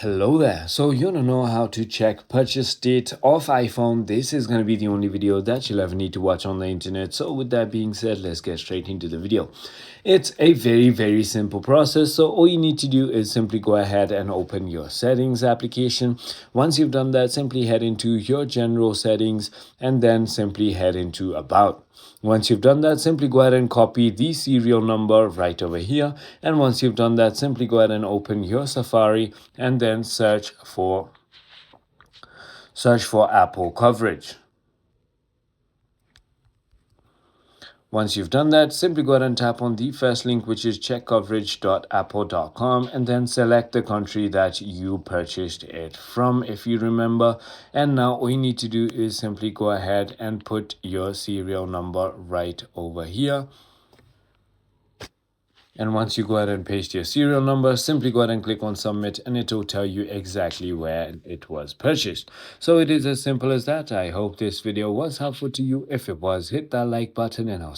Hello there. So you want to know how to check purchase date of iPhone? This is going to be the only video that you'll ever need to watch on the internet. So with that being said, let's get straight into the video. It's a very simple process. So all you need to do is simply go ahead and open your settings application. Once you've done that, simply head into your general settings and then simply head into about. Once you've done that, simply go ahead and copy the serial number right over here. And once you've done that, simply go ahead and open your Safari and then search for Apple coverage. Once you've done that, simply go ahead and tap on the first link, which is checkcoverage.apple.com, and then select the country that you purchased it from, if you remember. And now all you need to do is simply go ahead and put your serial number right over here. And once you go ahead and paste your serial number, simply go ahead and click on submit, and it will tell you exactly where it was purchased. So it is as simple as that. I hope this video was helpful to you. If it was, hit that like button and I'll see you.